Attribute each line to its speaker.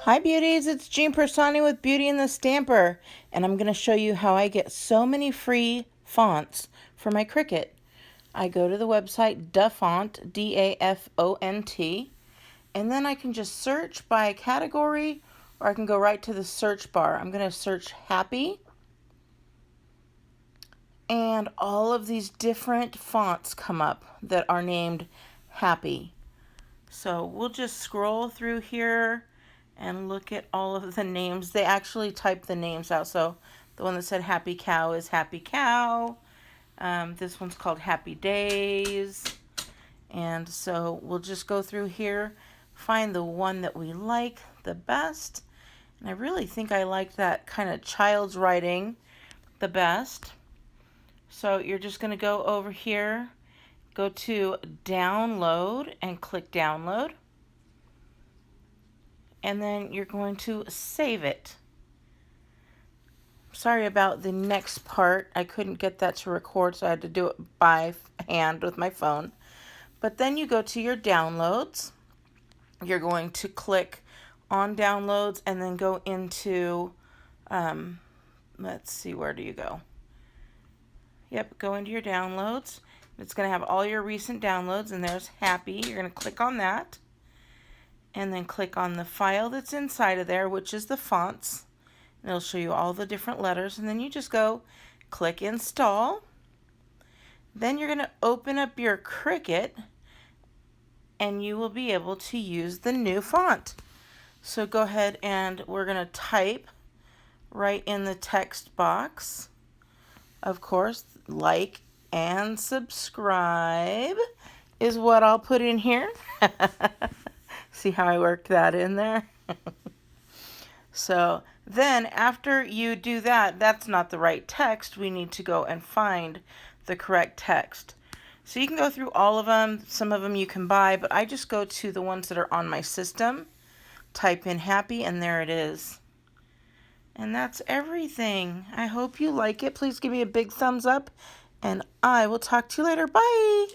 Speaker 1: Hi beauties, it's Jean Piersanti with Beauty and the Stamper, and I'm going to show you how I get so many free fonts for my Cricut. I go to the website Dafont, D-A-F-O-N-T, and then I can just search by category, or I can go right to the search bar. I'm going to search Happy, and all of these different fonts come up that are named Happy. So we'll just scroll through here and look at all of the names. They actually type the names out. So the one that said Happy Cow is Happy Cow. This one's called Happy Days. And so we'll just go through here, find the one that we like the best. And I really think I like that kind of child's writing the best. So you're just going to go over here, go to download and click download. And then you're going to save it. Sorry about the next part. I couldn't get that to record, so I had to do it by hand with my phone. But then you go to your downloads. You're going to click on downloads and then go into, let's see, where do you go? Yep, go into your downloads. It's going to have all your recent downloads, and there's Happy. You're going to click on that. And then click on the file that's inside of there, which is the fonts. And it'll show you all the different letters. And then you just go click install. Then you're going to open up your Cricut and you will be able to use the new font. So go ahead and we're going to type right in the text box. Of course, like and subscribe is what I'll put in here. See how I worked that in there? So then after you do that, that's not the right text. We need to go and find the correct text. So you can go through all of them. Some of them you can buy, but I just go to the ones that are on my system, type in Happy, and there it is. And that's everything. I hope you like it. Please give me a big thumbs up, and I will talk to you later. Bye!